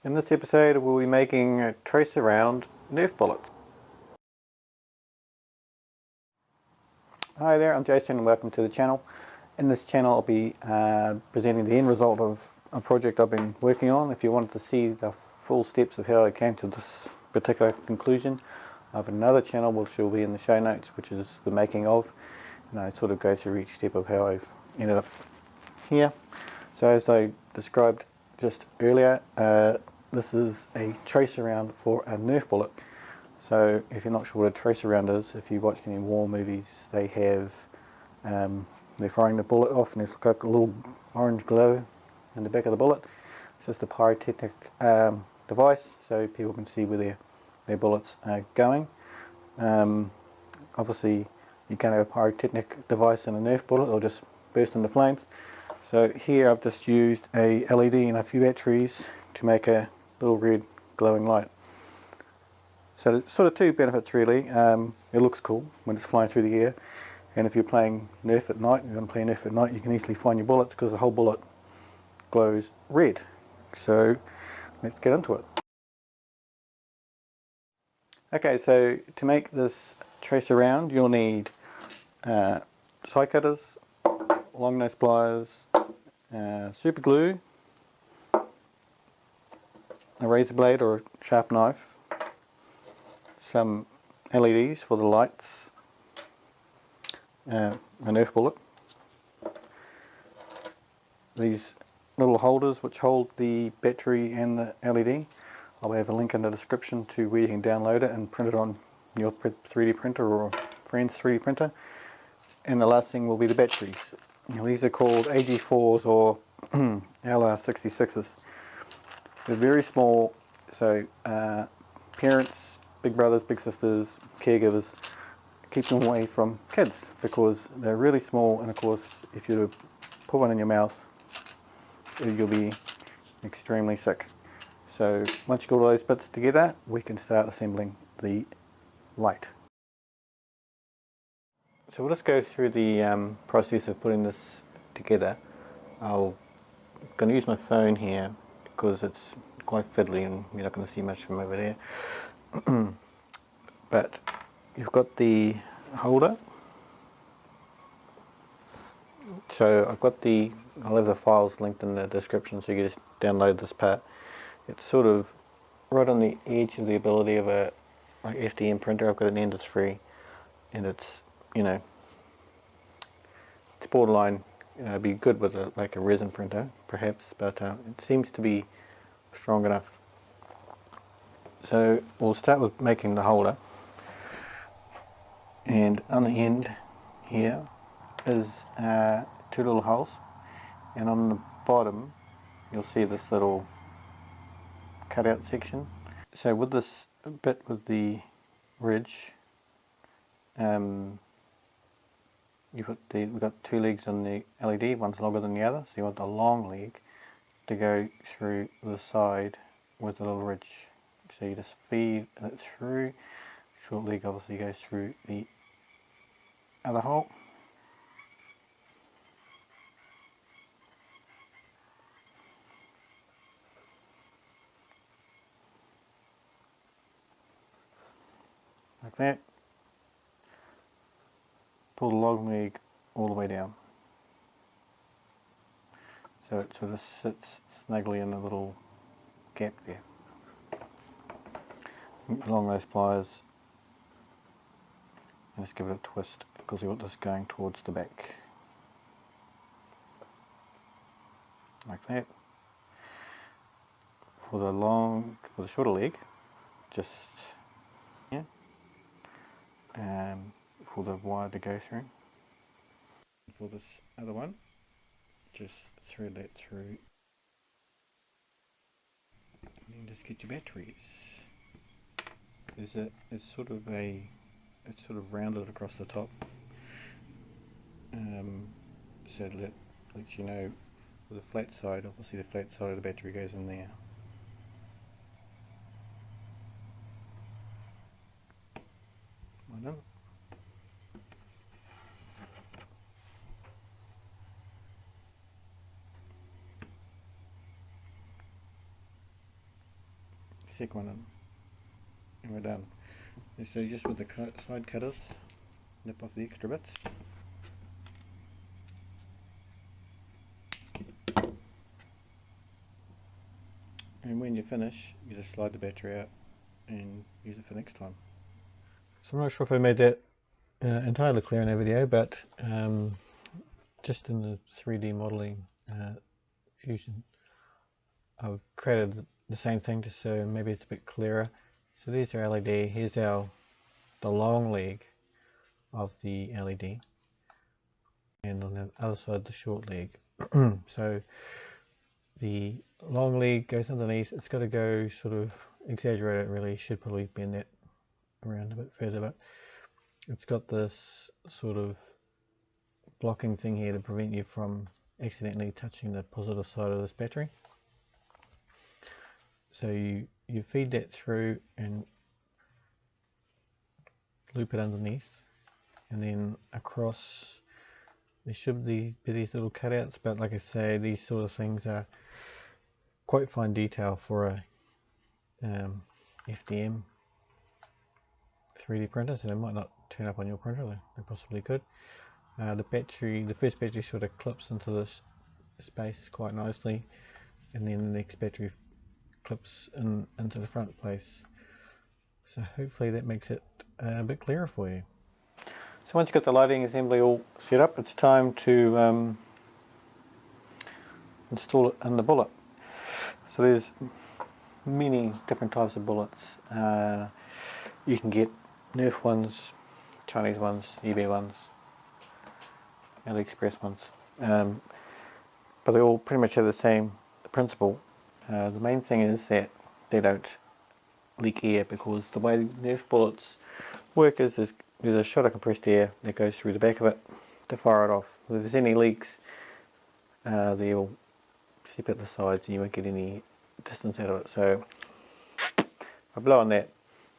In this episode we'll be making a trace around Nerf bullets. Hi there, I'm Jason and welcome to the channel. In this channel I'll be presenting the end result of a project I've been working on. If you wanted to see the full steps of how I came to this particular conclusion, I have another channel which will be in the show notes, which is the making of, and I sort of go through each step of how I've ended up here. So as I described just earlier, this is a trace around for a Nerf bullet. So if you're not sure what a trace around is, if you watch any war movies, they have, they're firing the bullet off and there's like a little orange glow in the back of the bullet. It's just a pyrotechnic device, so people can see where their bullets are going. Obviously you can't have a pyrotechnic device in a Nerf bullet, it'll just burst into flames. So here I've just used a LED and a few batteries to make a little red glowing light. So there's sort of two benefits really. It looks cool when it's flying through the air, and if you're playing Nerf at night, you're going to play Nerf at night, you can easily find your bullets because the whole bullet glows red. So let's get into it. Okay, so to make this trace around you'll need side cutters, long nose pliers, super glue, a razor blade or a sharp knife, some LEDs for the lights, a Nerf bullet, these little holders which hold the battery and the LED. I'll have a link in the description to where you can download it and print it on your 3D printer or a friend's 3D printer. And the last thing will be the batteries. Now, these are called AG4s or LR66s. They're very small, so parents, big brothers, big sisters, caregivers, keep them away from kids because they're really small, and of course if you put one in your mouth you'll be extremely sick. So once you got all those bits together, we can start assembling the light. So we'll just go through the process of putting this together. I'm going to use my phone here because it's quite fiddly and you're not going to see much from over there. But you've got the holder. So I'll have the files linked in the description so you can just download this part. It's sort of right on the edge of the ability of a FDM printer. I've got an end that's free, and it's, you know, it's borderline. It'd be good with like a resin printer perhaps, but it seems to be strong enough. So we'll start with making the holder, and on the end here is two little holes, and on the bottom you'll see this little cutout section. So with this bit with the ridge, we've got two legs on the LED, one's longer than the other, so you want the long leg to go through the side with the little ridge. So you just feed it through. Short leg obviously goes through the other hole. Like that. Pull the long leg all the way down. So it sort of sits snugly in a little gap there. Along those pliers, and just give it a twist because we want this going towards the back. Like that. For the shorter leg, just here. And for the wire to go through. For this other one, just thread that through, and then just get your batteries. It's sort of rounded across the top, so that lets you know with the flat side. Obviously, the flat side of the battery goes in there. Well done. second one in, and we're done. And so just with the side cutters, nip off the extra bits. And when you finish, you just slide the battery out and use it for next time. So I'm not sure if I made that entirely clear in our video, but just in the 3D modeling Fusion, I've created the same thing just so maybe it's a bit clearer. So there's our LED, here's the long leg of the LED, and on the other side the short leg. So the long leg goes underneath, it's got to go sort of exaggerated really, should probably bend that around a bit further, but it's got this sort of blocking thing here to prevent you from accidentally touching the positive side of this battery. So you feed that through and loop it underneath, and then across there should be these little cutouts, but like I say, these sort of things are quite fine detail for a FDM 3D printer, so they might not turn up on your printer, they possibly could. The first battery sort of clips into this space quite nicely, and then the next battery clips into the front place. So hopefully that makes it a bit clearer for you. So once you've got the lighting assembly all set up, it's time to install it in the bullet. So there's many different types of bullets. You can get Nerf ones, Chinese ones, eBay ones, AliExpress ones, but they all pretty much have the same principle. The main thing is that they don't leak air, because the way Nerf bullets work is there's a shot of compressed air that goes through the back of it to fire it off. If there's any leaks, they'll slip at the sides and you won't get any distance out of it. So if I blow on that,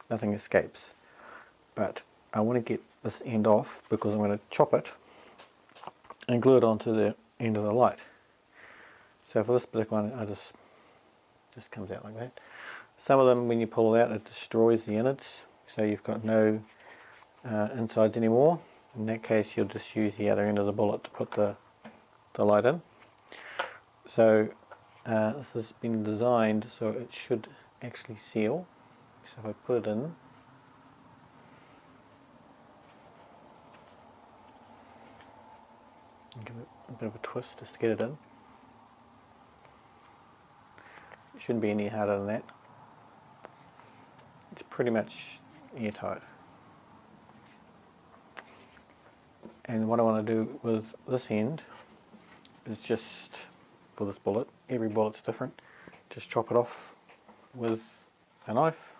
nothing escapes. But I want to get this end off because I'm going to chop it and glue it onto the end of the light. So for this particular one, I just comes out like that. Some of them, when you pull it out, it destroys the innards, so you've got no insides anymore. In that case, you'll just use the other end of the bullet to put the light in. So this has been designed so it should actually seal. So if I put it in, give it a bit of a twist just to get it in. It shouldn't be any harder than that. It's pretty much airtight. And what I want to do with this end is just, for this bullet, every bullet's different, just chop it off with a knife.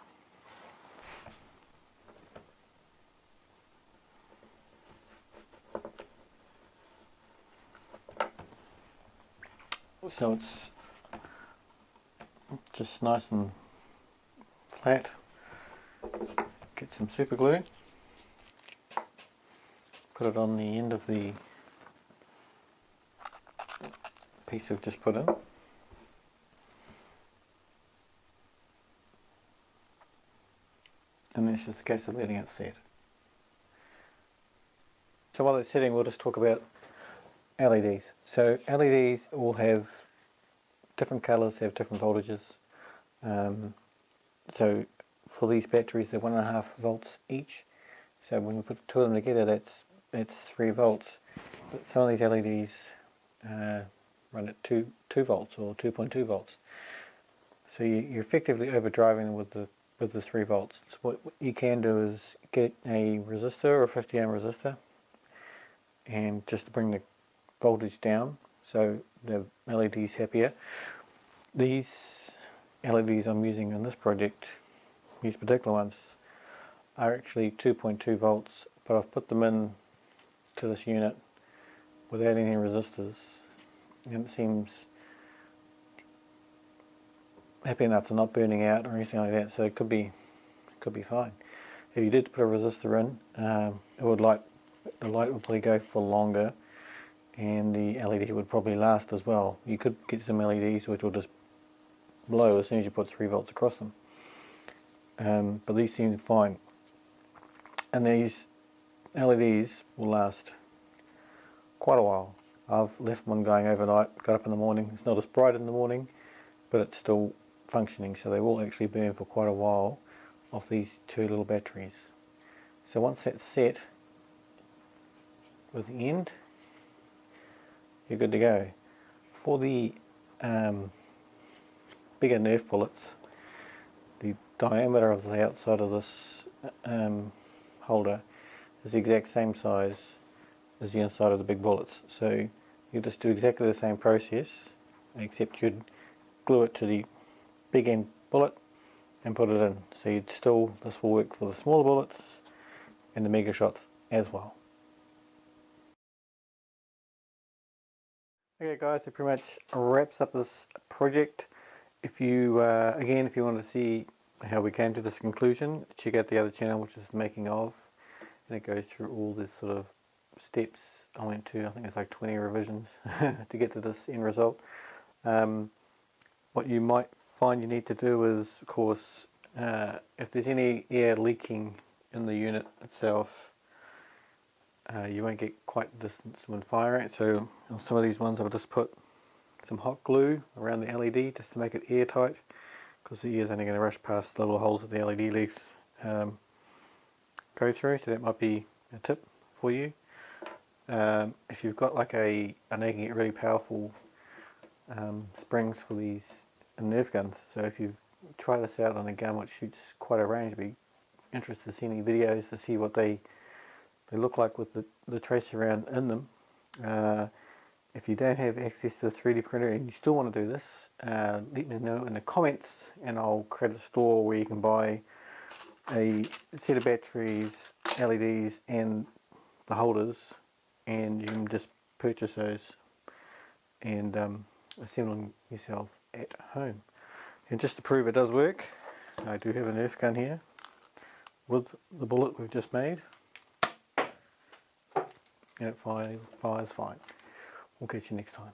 So it's just nice and flat. Get some super glue, put it on the end of the piece we've just put in, and then it's just a case of letting it set. So while it's setting, we'll just talk about LEDs. So LEDs all have different colours, have different voltages. So for these batteries, they're 1.5 volts each. So when we put two of them together, that's 3 volts. But some of these LEDs run at 2 volts or 2.2 volts. So you're effectively overdriving with the 3 volts. So what you can do is get a resistor or a 50 ohm resistor, and just to bring the voltage down so the LED's happier. These LEDs I'm using in this project, these particular ones, are actually 2.2 volts, but I've put them in to this unit without any resistors, and it seems happy enough to not burning out or anything like that, so it could be fine. If you did put a resistor in, the light would probably go for longer, and the LED would probably last as well. You could get some LEDs which will just blow as soon as you put 3 volts across them. but these seem fine. And these LEDs will last quite a while. I've left one going overnight, got up in the morning. It's not as bright in the morning, but it's still functioning, so they will actually burn for quite a while off these two little batteries. So once that's set with the end, you're good to go. For the bigger Nerf bullets, the diameter of the outside of this holder is the exact same size as the inside of the big bullets. So you just do exactly the same process, except you'd glue it to the big end bullet and put it in. So you'd still, this will work for the smaller bullets and the mega shots as well. Okay guys, that pretty much wraps up this project. If you, again, if you want to see how we came to this conclusion, check out the other channel, which is the making of, and it goes through all this sort of steps I went to. I think it's like 20 revisions to get to this end result. What you might find you need to do is, of course, if there's any air leaking in the unit itself, you won't get quite the distance when firing it. So on some of these ones I've just put some hot glue around the LED just to make it airtight, because the air is only going to rush past the little holes that the LED legs go through. So that might be a tip for you. If you've got like and they can get really powerful springs for these Nerf guns. So if you try this out on a gun which shoots quite a range, be interested to see any videos to see what they look like with the tracer round in them. If you don't have access to a 3D printer and you still want to do this, let me know in the comments, and I'll create a store where you can buy a set of batteries, LEDs and the holders, and you can just purchase those and assemble them yourself at home. And just to prove it does work, I do have a Nerf gun here with the bullet we've just made, and it fires fine. We'll catch you next time.